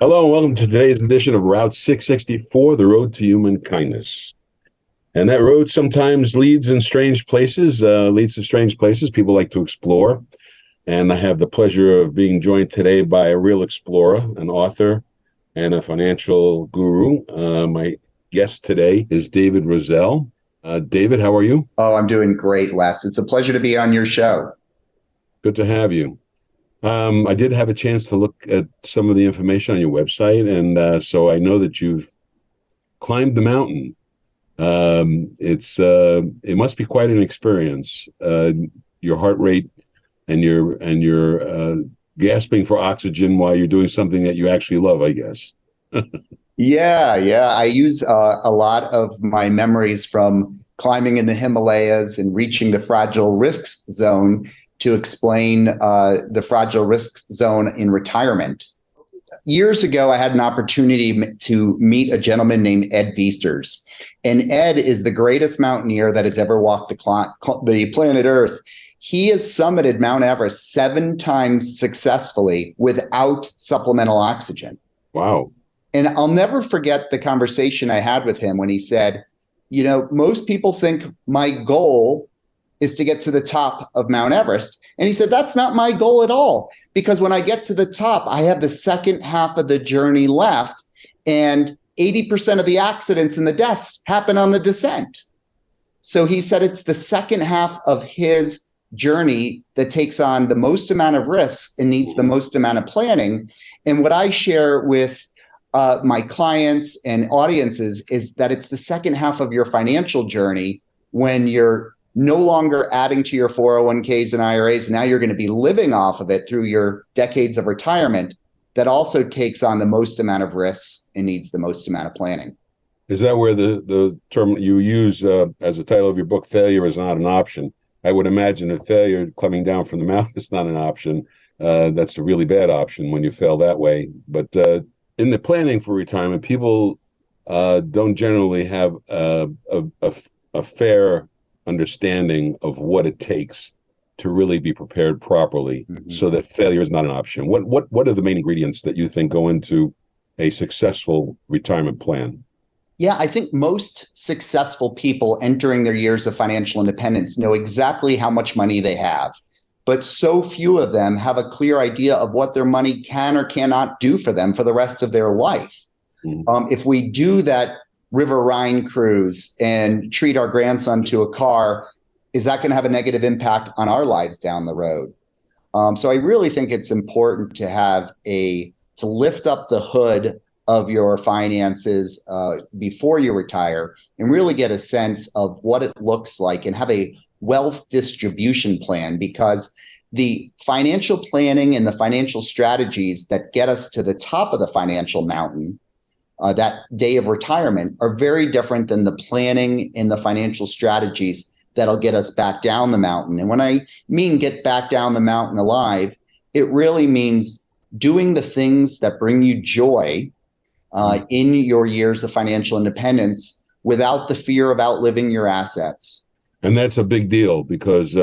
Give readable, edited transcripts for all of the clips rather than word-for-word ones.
Hello and welcome to today's edition of Route 664, the road to human kindness. And that road sometimes leads to strange places people like to explore. And I have the pleasure of being joined today by a real explorer, an author, and a financial guru. My guest today is David Rosell. David, how are you? Oh, I'm doing great, Les. It's a pleasure to be on your show. Good to have you. I did have a chance to look at some of the information on your website, and so I know that you've climbed the mountain. It must be quite an experience. Your heart rate and your gasping for oxygen while you're doing something that you actually love, I guess. Yeah. I use a lot of my memories from climbing in the Himalayas and reaching the fragile risk zone to explain the fragile risk zone in retirement. Years ago, I had an opportunity to meet a gentleman named Ed Viesturs. And Ed is the greatest mountaineer that has ever walked the planet Earth. He has summited Mount Everest 7 times successfully without supplemental oxygen. Wow. And I'll never forget the conversation I had with him when he said, most people think my goal is to get to the top of Mount Everest. And he said, that's not my goal at all, because when I get to the top, I have the second half of the journey left. And 80% of the accidents and the deaths happen on the descent. So he said it's the second half of his journey that takes on the most amount of risks and needs the most amount of planning. And what I share with my clients and audiences is that it's the second half of your financial journey when you're no longer adding to your 401ks and IRAs. Now you're going to be living off of it through your decades of retirement. That also takes on the most amount of risks and needs the most amount of planning. Is that where the term you use as a title of your book, failure is not an option? I would imagine that failure coming down from the mountain is not an option. That's a really bad option when you fail that way. But in the planning for retirement, people don't generally have a fair understanding of what it takes to really be prepared properly, so that failure is not an option. What are the main ingredients that you think go into a successful retirement plan? Yeah, I think most successful people entering their years of financial independence know exactly how much money they have, but so few of them have a clear idea of what their money can or cannot do for them for the rest of their life. If we do that River Rhine cruise and treat our grandson to a car, is that going to have a negative impact on our lives down the road? So I really think it's important to lift up the hood of your finances before you retire and really get a sense of what it looks like and have a wealth distribution plan, because the financial planning and the financial strategies that get us to the top of the financial mountain that day of retirement are very different than the planning and the financial strategies that'll get us back down the mountain. And when I mean get back down the mountain alive, it really means doing the things that bring you joy in your years of financial independence without the fear of outliving your assets. And that's a big deal because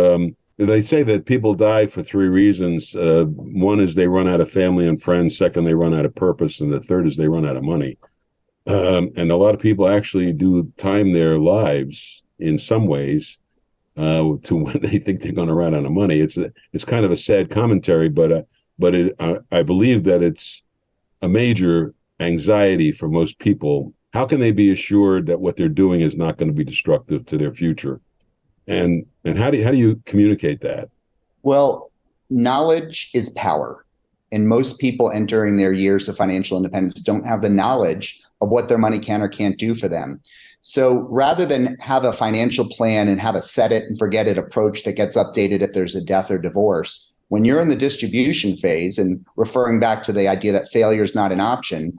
they say that people die for three reasons. One is they run out of family and friends. Second, they run out of purpose. And the third is they run out of money. And a lot of people actually do time their lives in some ways to when they think they're going to run out of money. It's kind of a sad commentary, but I believe that it's a major anxiety for most people. How can they be assured that what they're doing is not going to be destructive to their future? And how do you communicate that? Well, knowledge is power. And most people entering their years of financial independence don't have the knowledge of what their money can or can't do for them. So rather than have a financial plan and have a set it and forget it approach that gets updated if there's a death or divorce, when you're in the distribution phase, and referring back to the idea that failure is not an option,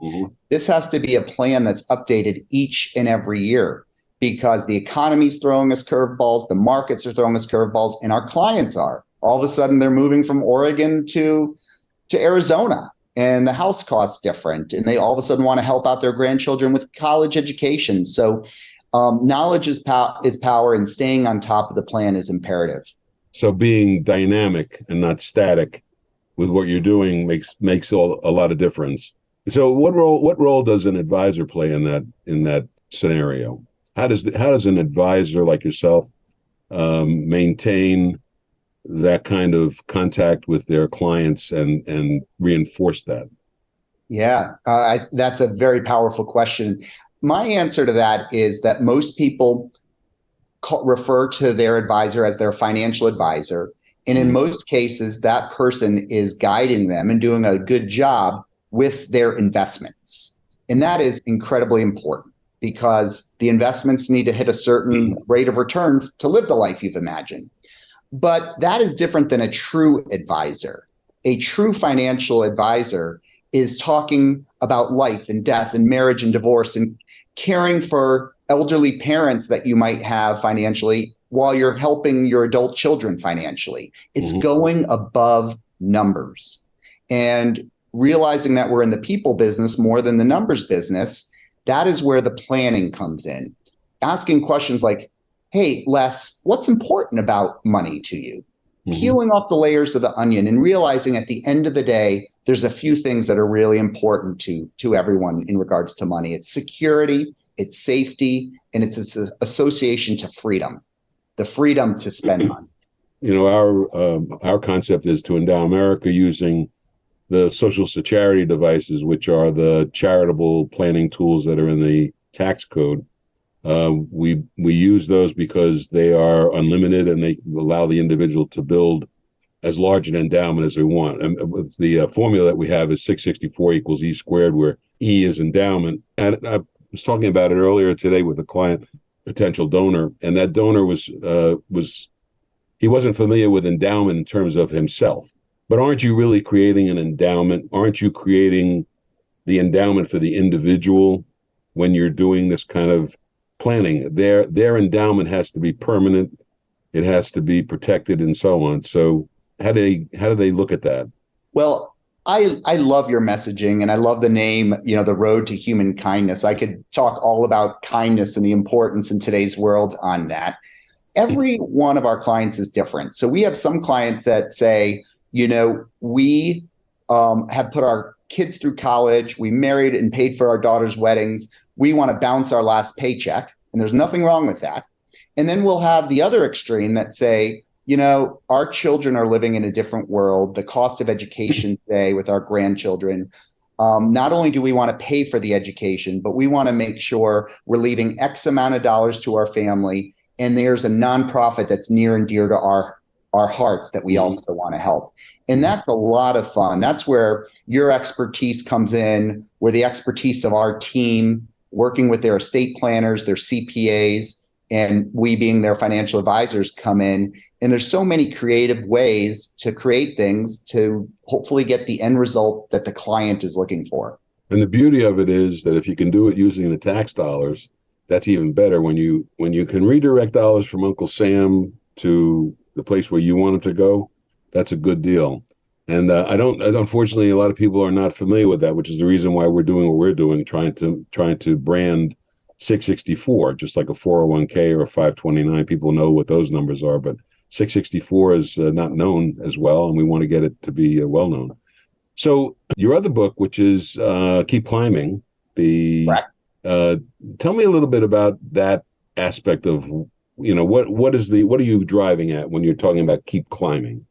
this has to be a plan that's updated each and every year, because the economy's throwing us curveballs, the markets are throwing us curveballs, and our clients are. All of a sudden, they're moving from Oregon to Arizona, and the house costs different, and they all of a sudden want to help out their grandchildren with college education. So knowledge is power, and staying on top of the plan is imperative. So being dynamic and not static with what you're doing makes a lot of difference. So what role does an advisor play in that scenario? How does an advisor like yourself maintain that kind of contact with their clients and reinforce that? Yeah, that's a very powerful question. My answer to that is that most people refer to their advisor as their financial advisor. And in Mhm. most cases, that person is guiding them and doing a good job with their investments. And that is incredibly important because the investments need to hit a certain rate of return to live the life you've imagined. But that is different than a true advisor. A true financial advisor is talking about life and death and marriage and divorce and caring for elderly parents that you might have financially while you're helping your adult children financially. It's Mhm. going above numbers and realizing that we're in the people business more than the numbers business. That is where the planning comes in. Asking questions like, hey, Les, what's important about money to you? Mhm. Peeling off the layers of the onion and realizing at the end of the day, there's a few things that are really important to everyone in regards to money. It's security, it's safety, and it's its association to freedom, the freedom to spend money. Our concept is to endow America using the social security devices, which are the charitable planning tools that are in the tax code. We use those because they are unlimited and they allow the individual to build as large an endowment as they want. And the formula that we have is 664 equals E squared, where E is endowment. And I was talking about it earlier today with a client, potential donor, and that donor was he wasn't familiar with endowment in terms of himself. But aren't you really creating an endowment? Aren't you creating the endowment for the individual when you're doing this kind of planning? Their endowment has to be permanent. It has to be protected and so on. So how do they look at that? Well, I love your messaging and I love the name, the road to human kindness. I could talk all about kindness and the importance in today's world on that. Every one of our clients is different. So we have some clients that say, we have put our kids through college, we married and paid for our daughter's weddings. We want to bounce our last paycheck, and there's nothing wrong with that. And then we'll have the other extreme that say, our children are living in a different world. The cost of education today with our grandchildren. Not only do we want to pay for the education, but we want to make sure we're leaving X amount of dollars to our family. And there's a nonprofit that's near and dear to our hearts that we Mhm. also want to help. And that's a lot of fun. That's where your expertise comes in, where the expertise of our team working with their estate planners, their CPAs, and we being their financial advisors come in. And there's so many creative ways to create things to hopefully get the end result that the client is looking for. And the beauty of it is that if you can do it using the tax dollars, that's even better. When you can redirect dollars from Uncle Sam to the place where you want them to go, that's a good deal. And unfortunately, a lot of people are not familiar with that, which is the reason why we're doing what we're doing, trying to brand 664, just like a 401k or a 529. People know what those numbers are, but 664 is not known as well, and we want to get it to be well known. So your other book, which is Keep Climbing, the Correct. uh, tell me a little bit about that aspect of what are you driving at when you're talking about keep climbing?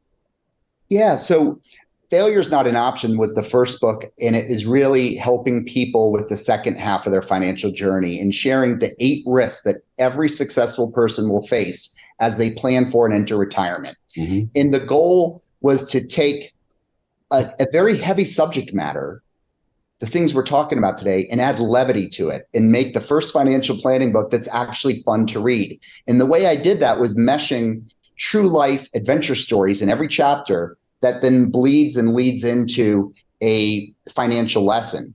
Yeah. So Failure is Not an Option was the first book, and it is really helping people with the second half of their financial journey and sharing the 8 risks that every successful person will face as they plan for and enter retirement. Hmm. And the goal was to take a very heavy subject matter, the things we're talking about today, and add levity to it and make the first financial planning book that's actually fun to read. And the way I did that was meshing true life adventure stories in every chapter that then bleeds and leads into a financial lesson.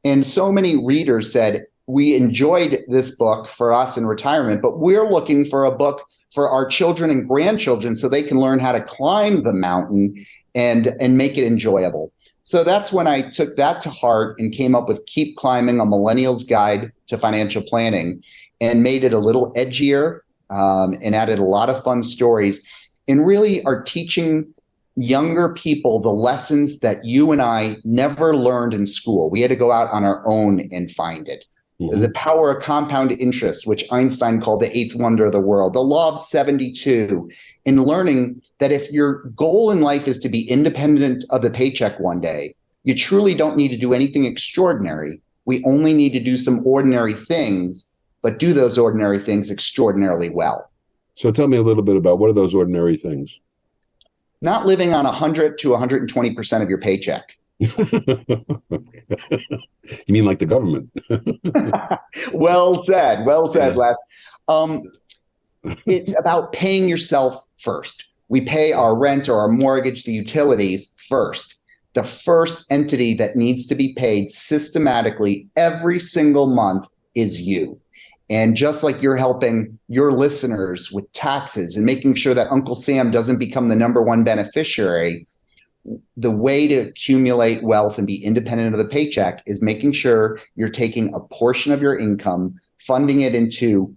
And so many readers said, we enjoyed this book for us in retirement, but we're looking for a book for our children and grandchildren so they can learn how to climb the mountain and make it enjoyable. So that's when I took that to heart and came up with Keep Climbing, a millennial's guide to financial planning, and made it a little edgier and added a lot of fun stories and really are teaching younger people the lessons that you and I never learned in school. We had to go out on our own and find it. Mm-hmm. The power of compound interest, which Einstein called the eighth wonder of the world, the law of 72, in learning that if your goal in life is to be independent of the paycheck one day, you truly don't need to do anything extraordinary. We only need to do some ordinary things, but do those ordinary things extraordinarily well. So tell me a little bit about what are those ordinary things? Not living on 100 to 120% of your paycheck. You mean like the government? Well said. Well said, Yeah. Les. It's about paying yourself first. We pay our rent or our mortgage, the utilities first. The first entity that needs to be paid systematically every single month is you. And just like you're helping your listeners with taxes and making sure that Uncle Sam doesn't become the number one beneficiary, the way to accumulate wealth and be independent of the paycheck is making sure you're taking a portion of your income, funding it into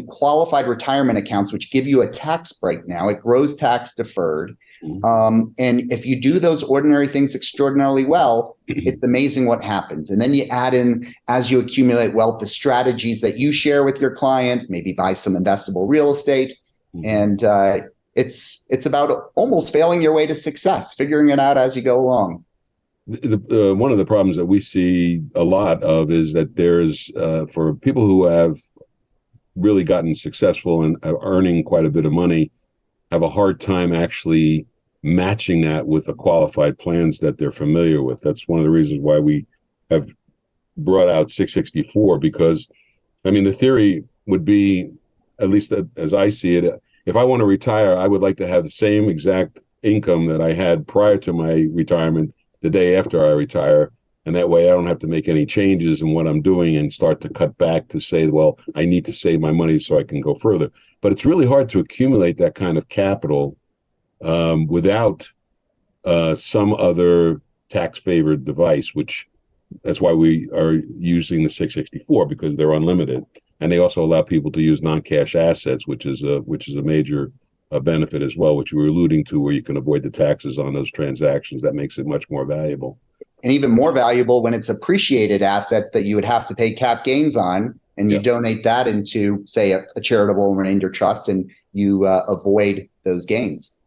qualified retirement accounts, which give you a tax break now. It grows tax deferred. And if you do those ordinary things extraordinarily well, it's amazing what happens. And then you add in, as you accumulate wealth, the strategies that you share with your clients, maybe buy some investable real estate. And it's about almost failing your way to success, figuring it out as you go along. One of the problems that we see a lot of is that there's, for people who have really gotten successful and earning quite a bit of money, have a hard time actually matching that with the qualified plans that they're familiar with. That's one of the reasons why we have brought out 664, because, I mean, the theory would be, at least as I see it, if I want to retire, I would like to have the same exact income that I had prior to my retirement the day after I retire. And that way I don't have to make any changes in what I'm doing and start to cut back to say, well, I need to save my money so I can go further. But it's really hard to accumulate that kind of capital without some other tax-favored device, which that's why we are using the 664, because they're unlimited. And they also allow people to use non-cash assets, which is a major benefit as well, which you were alluding to, where you can avoid the taxes on those transactions. That makes it much more valuable. And even more valuable when it's appreciated assets that you would have to pay cap gains on, and you donate that into, say, a charitable remainder trust, and you avoid those gains.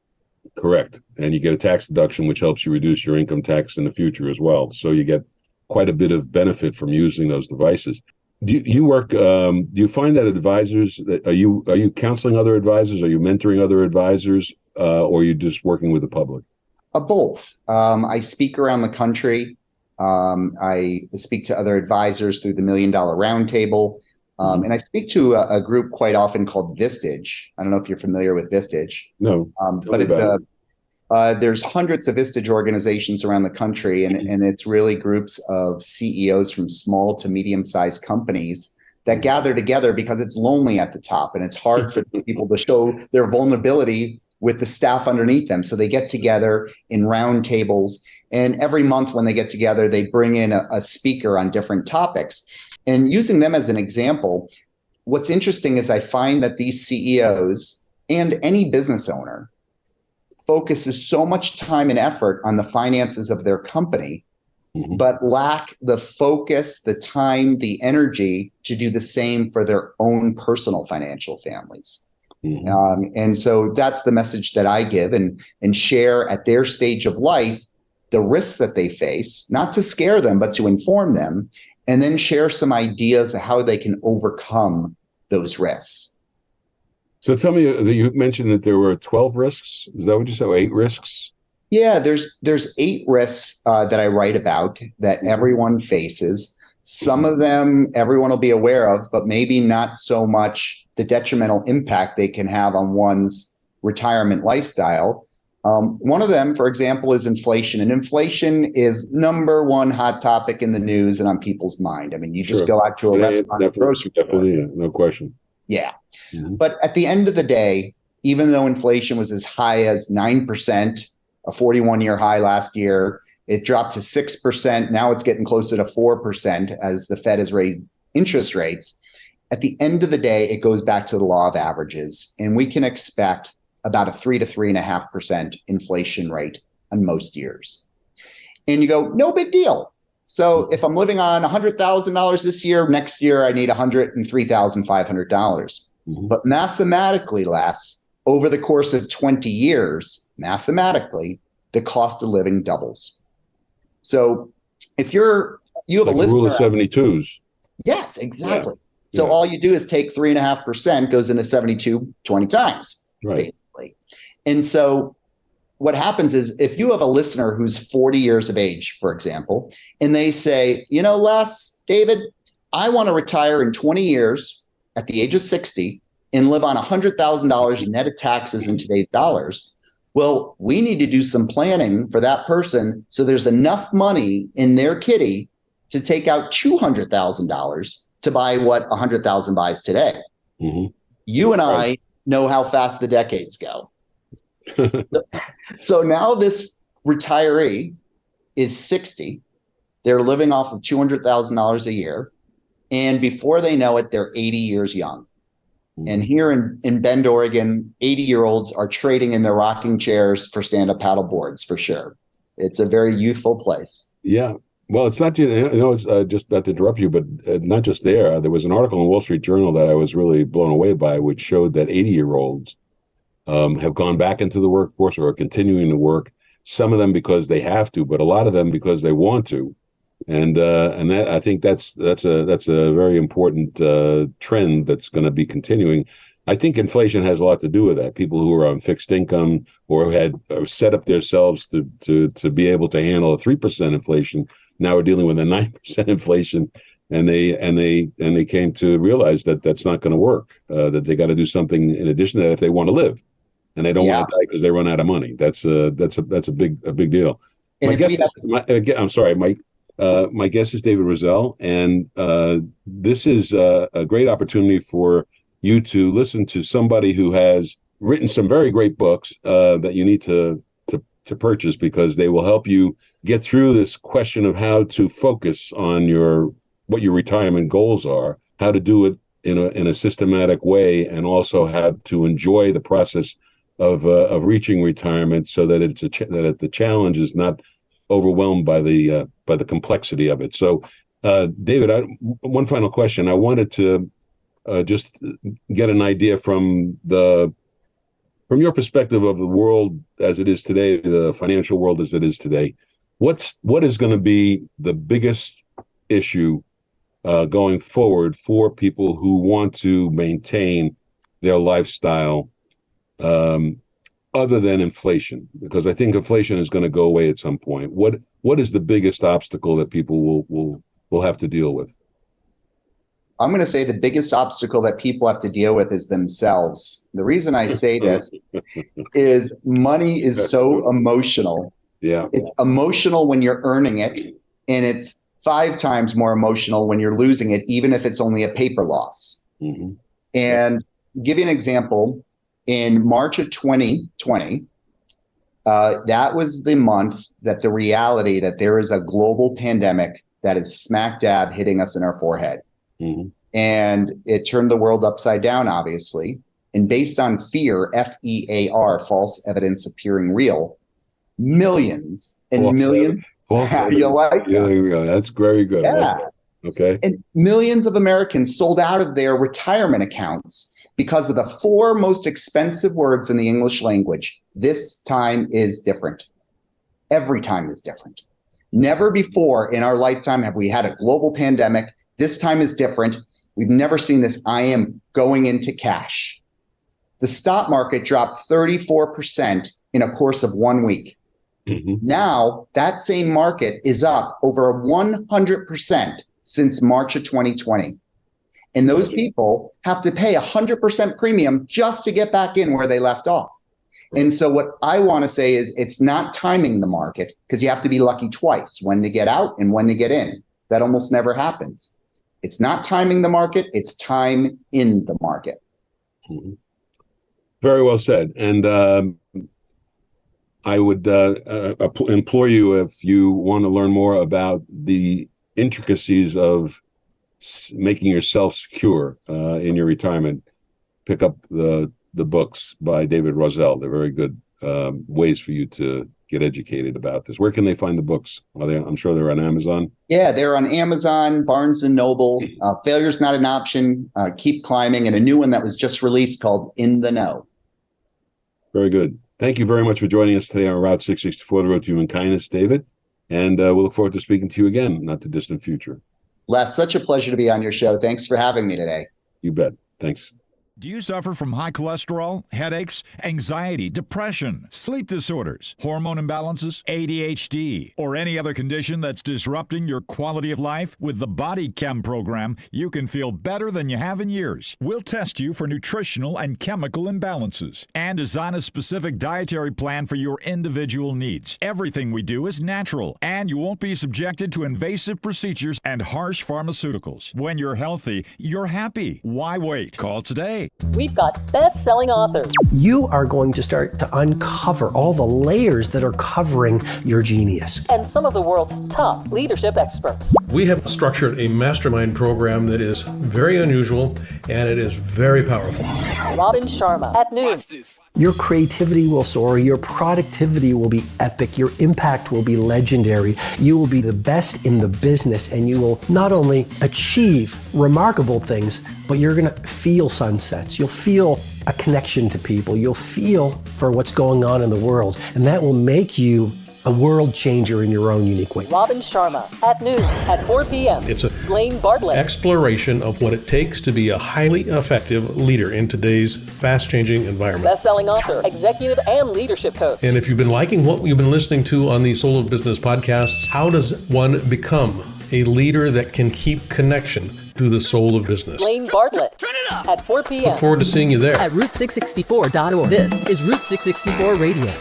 Correct. And you get a tax deduction, which helps you reduce your income tax in the future as well. So you get quite a bit of benefit from using those devices. Do you work, do you find that advisors, are you counseling other advisors? Are you mentoring other advisors, or are you just working with the public? Both. I speak around the country. I speak to other advisors through the $1 Million Roundtable. And I speak to a group quite often called Vistage. I don't know if you're familiar with Vistage. No. But it's there's hundreds of Vistage organizations around the country, and it's really groups of CEOs from small to medium-sized companies that gather together because it's lonely at the top, and it's hard for people to show their vulnerability with the staff underneath them. So they get together in round tables, and every month when they get together, they bring in a speaker on different topics. And using them as an example, what's interesting is I find that these CEOs and any business owner focuses so much time and effort on the finances of their company, but lack the focus, the time, the energy to do the same for their own personal financial families. And so that's the message that I give and share at their stage of life, the risks that they face, not to scare them, but to inform them, and then share some ideas of how they can overcome those risks. So tell me, you mentioned that there were 12 risks. Is that what you said? 8 risks? Yeah, there's 8 risks that I write about that everyone faces. Some of them everyone will be aware of, but maybe not so much the detrimental impact they can have on one's retirement lifestyle. One of them, for example, is inflation. And inflation is number one hot topic in the news and on people's mind. I mean, you just go out to a restaurant or grocery store. Yeah, no question. Yeah. But at the end of the day, even though inflation was as high as 9%, a 41-year high last year, it dropped to 6%. Now it's getting closer to 4% as the Fed has raised interest rates. At the end of the day, it goes back to the law of averages. And we can expect about a 3 to 3.5% inflation rate on most years. And you go, no big deal. So if I'm living on $100,000 this year, next year I need $103,500. But mathematically, Les, over the course of 20 years, mathematically, the cost of living doubles. So if you have like a listener, rule of 72s. Yes, exactly. Yeah. So all you do is take 3.5% goes into 72 20 times, right? Basically. And so what happens is if you have a listener who's 40 years of age, for example, and they say, Les, David, I want to retire in 20 years at the age of 60 and live on $100,000 net of taxes in today's dollars. Well, we need to do some planning for that person so there's enough money in their kitty to take out $200,000 to buy what 100,000 buys today. You and I know how fast the decades go. So now this retiree is 60. They're living off of $200,000 a year. And before they know it, they're 80 years young. And here in Bend, Oregon, 80-year-olds are trading in their rocking chairs for stand-up paddle boards, for sure. It's a very youthful place. Yeah. Well, it's not, it's just not to interrupt you, but not just there. There was an article in Wall Street Journal that I was really blown away by, which showed that 80-year-olds have gone back into the workforce or are continuing to work. Some of them because they have to, but a lot of them because they want to. And that, I think that's a very important trend that's going to be continuing. I think inflation has a lot to do with that. People who are on fixed income or had set up themselves to be able to handle a 3% inflation now are dealing with a 9% inflation, and they came to realize that that's not going to work. That they got to do something in addition to that if they want to live, and they don't want to die because they run out of money. That's a big deal. My guess is, I'm sorry, Mike. My guest is David Rosell, and this is a great opportunity for you to listen to somebody who has written some very great books that you need to purchase, because they will help you get through this question of how to focus on what your retirement goals are, how to do it in a systematic way, and also how to enjoy the process of reaching retirement, so that that the challenge is not overwhelmed by the complexity of it. So, David, one final question. I wanted to just get an idea from your perspective of the world as it is today, the financial world as it is today. What is going to be the biggest issue going forward for people who want to maintain their lifestyle, other than inflation? Because I think inflation is going to go away at some point. What is the biggest obstacle that people will have to deal with? I'm going to say the biggest obstacle that people have to deal with is themselves. The reason I say this is money is so emotional. Yeah. It's emotional when you're earning it, and it's 5 times more emotional when you're losing it, even if it's only a paper loss. And give you an example. In March of 2020, that was the month that the reality that there is a global pandemic that is smack dab hitting us in our forehead. And it turned the world upside down, obviously. And based on fear, FEAR, false evidence appearing real, millions and millions. You like that? That's very good. Yeah. Okay. And millions of Americans sold out of their retirement accounts because of the 4 most expensive words in the English language. This time is different. Every time is different. Never before in our lifetime have we had a global pandemic. This time is different. We've never seen this. I am going into cash. The stock market dropped 34% in a course of 1 week. Now, that same market is up over 100% since March of 2020. And those people have to pay 100% premium just to get back in where they left off. And so what I want to say is it's not timing the market, because you have to be lucky twice, when to get out and when to get in. That almost never happens. It's not timing the market, it's time in the market. Very well said. And I would implore you, if you want to learn more about the intricacies of making yourself secure in your retirement, pick up the the books by David Rosell. They're very good ways for you to get educated about this. Where can they find the books? I'm sure they're on Amazon. Yeah, they're on Amazon, Barnes and Noble. Failure's Not an Option, Keep Climbing, and a new one that was just released called In the Know. Very good. Thank you very much for joining us today on Route 664, the road to human kindness, David. And we'll look forward to speaking to you again in not too distant future. Les, such a pleasure to be on your show. Thanks for having me today. You bet. Thanks. Do you suffer from high cholesterol, headaches, anxiety, depression, sleep disorders, hormone imbalances, ADHD, or any other condition that's disrupting your quality of life? With the Body Chem program, you can feel better than you have in years. We'll test you for nutritional and chemical imbalances and design a specific dietary plan for your individual needs. Everything we do is natural, and you won't be subjected to invasive procedures and harsh pharmaceuticals. When you're healthy, you're happy. Why wait? Call today. We've got best-selling authors. You are going to start to uncover all the layers that are covering your genius. And some of the world's top leadership experts. We have structured a mastermind program that is very unusual and it is very powerful. Robin Sharma at noon. Your creativity will soar, your productivity will be epic, your impact will be legendary, you will be the best in the business, and you will not only achieve remarkable things, but you're going to feel sunsets. You'll feel a connection to people. You'll feel for what's going on in the world, and that will make you a world changer in your own unique way. Robin Sharma at noon at 4 p.m. It's a Blaine Bartlett. exploration of what it takes to be a highly effective leader in today's fast-changing environment. Best-selling author, executive, and leadership coach. And if you've been liking what you've been listening to on the Soul of Business podcasts, how does one become a leader that can keep connection to the soul of business? Blaine Bartlett at 4 p.m. Look forward to seeing you there. At Route664.org. This is Route 664 Radio.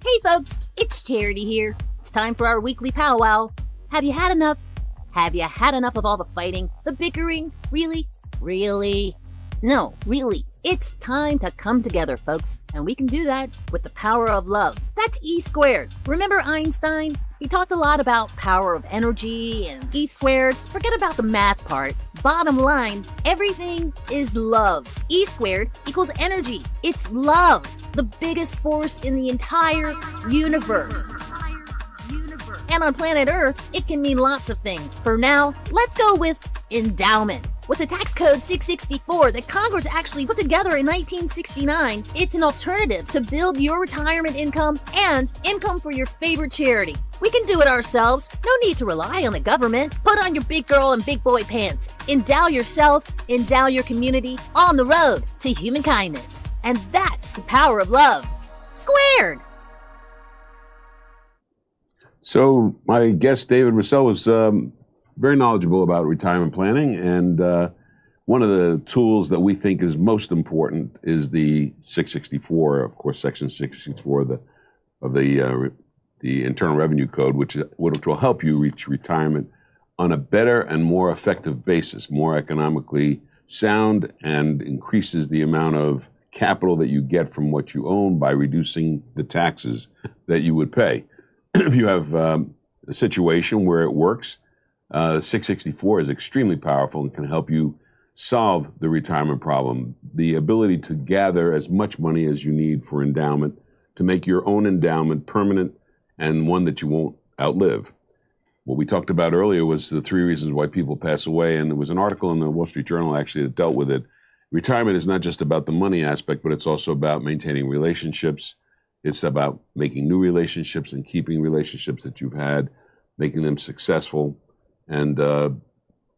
Hey folks, it's Charity here. It's time for our weekly powwow. Have you had enough? Have you had enough of all the fighting, the bickering? Really? Really? No, really. It's time to come together, folks, and we can do that with the power of love. That's E squared. Remember Einstein? He talked a lot about power of energy and E squared. Forget about the math part. Bottom line, everything is love. E squared equals energy. It's love, the biggest force in the entire universe. And on planet Earth, it can mean lots of things. For now, let's go with endowment. With the tax code 664 that Congress actually put together in 1969, it's an alternative to build your retirement income and income for your favorite charity. We can do it ourselves. No need to rely on the government. Put on your big girl and big boy pants. Endow yourself, endow your community on the road to human kindness. And that's the power of love. Squared! So my guest, David Rosell, was very knowledgeable about retirement planning. And one of the tools that we think is most important is the 664, of course, Section 664 of the Internal Revenue Code, which will help you reach retirement on a better and more effective basis, more economically sound, and increases the amount of capital that you get from what you own by reducing the taxes that you would pay. If you have a situation where it works, 664 is extremely powerful and can help you solve the retirement problem. The ability to gather as much money as you need for endowment, to make your own endowment permanent and one that you won't outlive. What we talked about earlier was the 3 reasons why people pass away, and there was an article in the Wall Street Journal actually that dealt with it. Retirement is not just about the money aspect, but it's also about maintaining relationships. It's about making new relationships and keeping relationships that you've had, making them successful, and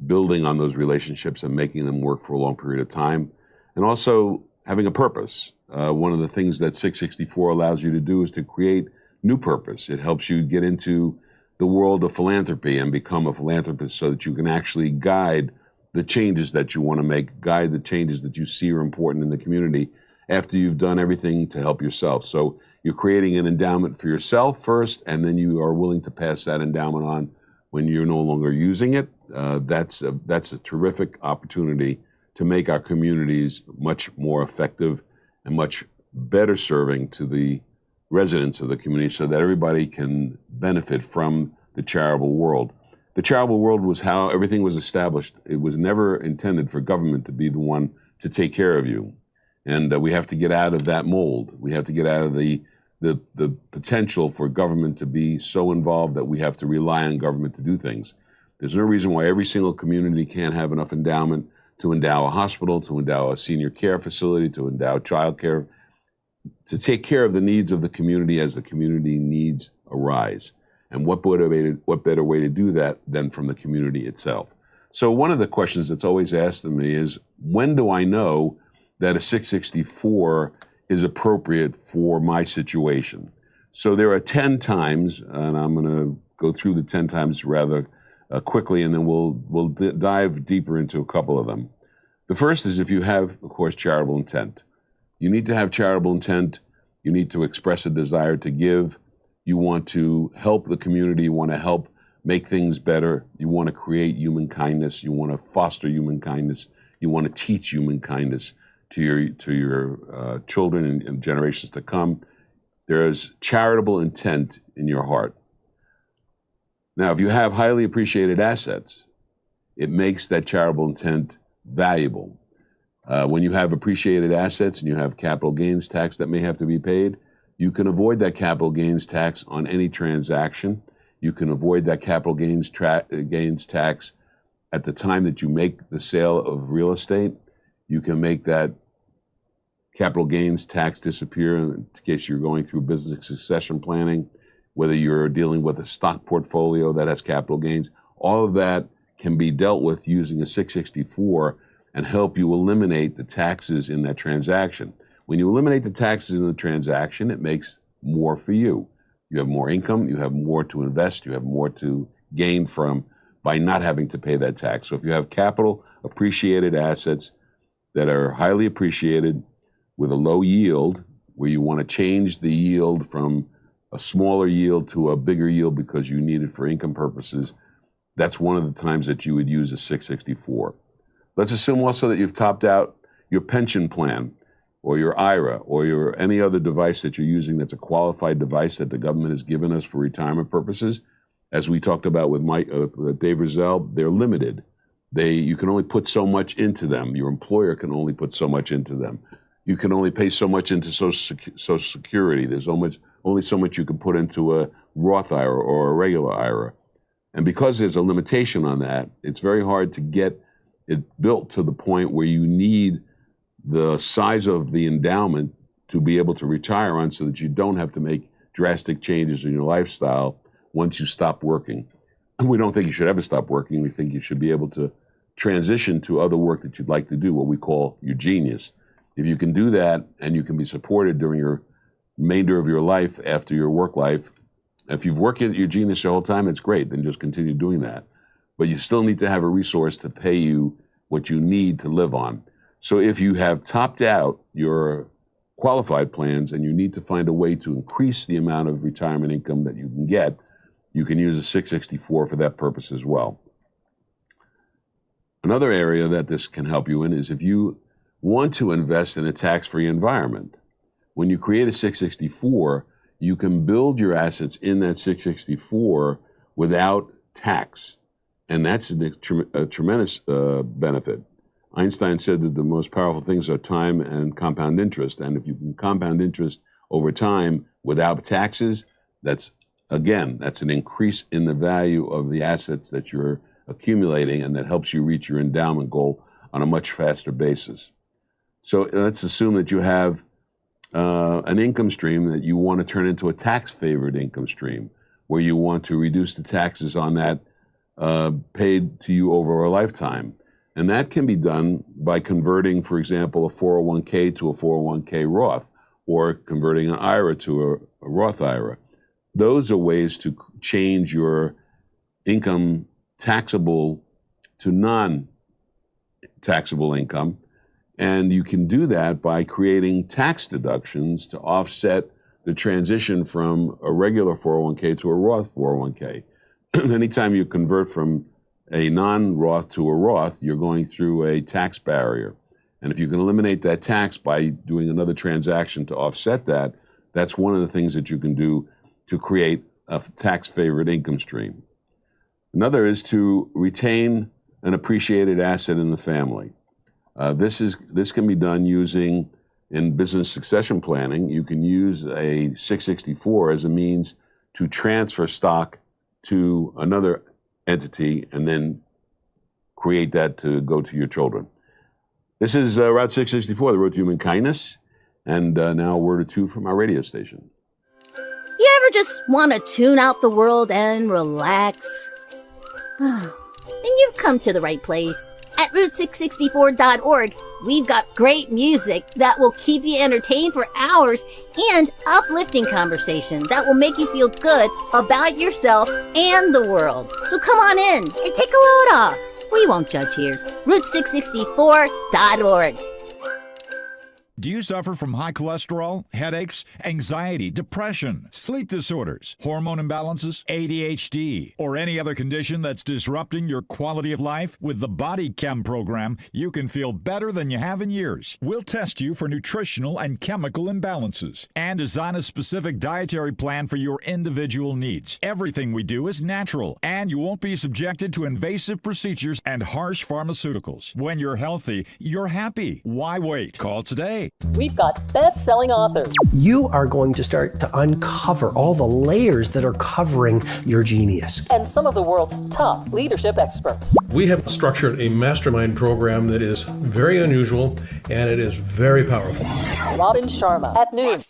building on those relationships and making them work for a long period of time, and also having a purpose. One of the things that 664 allows you to do is to create new purpose. It helps you get into the world of philanthropy and become a philanthropist so that you can actually guide the changes that you want to make, guide the changes that you see are important in the community after you've done everything to help yourself. So you're creating an endowment for yourself first, and then you are willing to pass that endowment on when you're no longer using it. That's a terrific opportunity to make our communities much more effective and much better serving to the residents of the community so that everybody can benefit from the charitable world. The charitable world was how everything was established. It was never intended for government to be the one to take care of you. And we have to get out of that mold. We have to get out of the potential for government to be so involved that we have to rely on government to do things. There's no reason why every single community can't have enough endowment to endow a hospital, to endow a senior care facility, to endow childcare, to take care of the needs of the community as the community needs arise. And what better way to do that than from the community itself? So one of the questions that's always asked of me is, when do I know that a 664 is appropriate for my situation? So there are 10 times, and I'm going to go through the 10 times rather quickly, and then we'll dive deeper into a couple of them. The first is if you have, of course, charitable intent. You need to have charitable intent. You need to express a desire to give. You want to help the community. You want to help make things better. You want to create human kindness. You want to foster human kindness. You want to teach human kindness to your children and generations to come. There is charitable intent in your heart. Now, if you have highly appreciated assets, it makes that charitable intent valuable. When you have appreciated assets and you have capital gains tax that may have to be paid, you can avoid that capital gains tax on any transaction. You can avoid that capital gains tax at the time that you make the sale of real estate. You can make that capital gains tax disappear in case you're going through business succession planning, whether you're dealing with a stock portfolio that has capital gains. All of that can be dealt with using a 664 and help you eliminate the taxes in that transaction. When you eliminate the taxes in the transaction, it makes more for you. You have more income, you have more to invest, you have more to gain from by not having to pay that tax. So if you have capital appreciated assets that are highly appreciated with a low yield, where you want to change the yield from a smaller yield to a bigger yield because you need it for income purposes, that's one of the times that you would use a 664. Let's assume also that you've topped out your pension plan or your IRA or your any other device that you're using that's a qualified device that the government has given us for retirement purposes. As we talked about with Dave Rosell, they're limited. You can only put so much into them. Your employer can only put so much into them. You can only pay so much into Social Security. There's only so much you can put into a Roth IRA or a regular IRA. And because there's a limitation on that, it's very hard to get it built to the point where you need the size of the endowment to be able to retire on so that you don't have to make drastic changes in your lifestyle once you stop working. And we don't think you should ever stop working. We think you should be able to transition to other work that you'd like to do, what we call your genius. If you can do that and you can be supported during your remainder of your life after your work life, if you've worked at your genius your whole time, it's great. Then just continue doing that. But you still need to have a resource to pay you what you need to live on. So if you have topped out your qualified plans and you need to find a way to increase the amount of retirement income that you can get, you can use a 664 for that purpose as well. Another area that this can help you in is if you want to invest in a tax-free environment. When you create a 664, you can build your assets in that 664 without tax. And that's a tremendous benefit. Einstein said that the most powerful things are time and compound interest. And if you can compound interest over time without taxes, that's an increase in the value of the assets that you're accumulating, and that helps you reach your endowment goal on a much faster basis. So let's assume that you have an income stream that you want to turn into a tax-favored income stream, where you want to reduce the taxes on that paid to you over a lifetime. And that can be done by converting, for example, a 401k to a 401k Roth, or converting an IRA to a Roth IRA. Those are ways to change your income taxable to non-taxable income. And you can do that by creating tax deductions to offset the transition from a regular 401k to a Roth 401k. Anytime you convert from a non-Roth to a Roth, you're going through a tax barrier. And if you can eliminate that tax by doing another transaction to offset that, that's one of the things that you can do to create a tax-favored income stream. Another is to retain an appreciated asset in the family. This can be done using in business succession planning, you can use a 664 as a means to transfer stock to another entity and then create that to go to your children. This is Route 664, the road to human kindness. And now a word or two from our radio station. You ever just want to tune out the world and relax? Then you've come to the right place. At Route664.org, we've got great music that will keep you entertained for hours and uplifting conversation that will make you feel good about yourself and the world. So come on in and take a load off. We won't judge here. Route664.org. Do you suffer from high cholesterol, headaches, anxiety, depression, sleep disorders, hormone imbalances, ADHD, or any other condition that's disrupting your quality of life? With the Body Chem program, you can feel better than you have in years. We'll test you for nutritional and chemical imbalances and design a specific dietary plan for your individual needs. Everything we do is natural, and you won't be subjected to invasive procedures and harsh pharmaceuticals. When you're healthy, you're happy. Why wait? Call today. We've got best-selling authors. You are going to start to uncover all the layers that are covering your genius. And some of the world's top leadership experts. We have structured a mastermind program that is very unusual and it is very powerful. Robin Sharma at noon.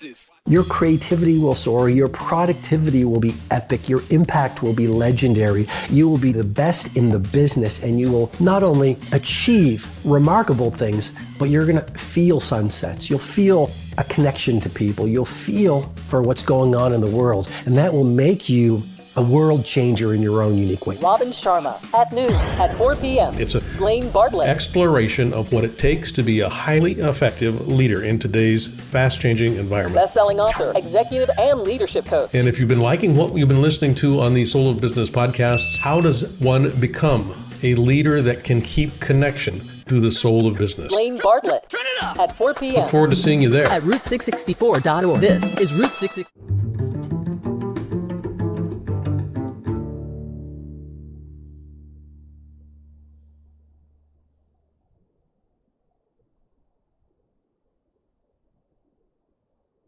Your creativity will soar, your productivity will be epic, your impact will be legendary. You will be the best in the business, and you will not only achieve remarkable things, but you're going to feel sunsets. You'll feel a connection to people. You'll feel for what's going on in the world, and that will make you a world changer in your own unique way. Robin Sharma at noon at 4 p.m. It's a Blaine Bartlett. exploration of what it takes to be a highly effective leader in today's fast-changing environment. Best-selling author, executive and leadership coach. And if you've been liking what you've been listening to on these Soul of Business podcasts, how does one become a leader that can keep connection to the soul of business? Blaine Bartlett at 4 p.m. Look forward to seeing you there. At Route664.org. This is Route 664.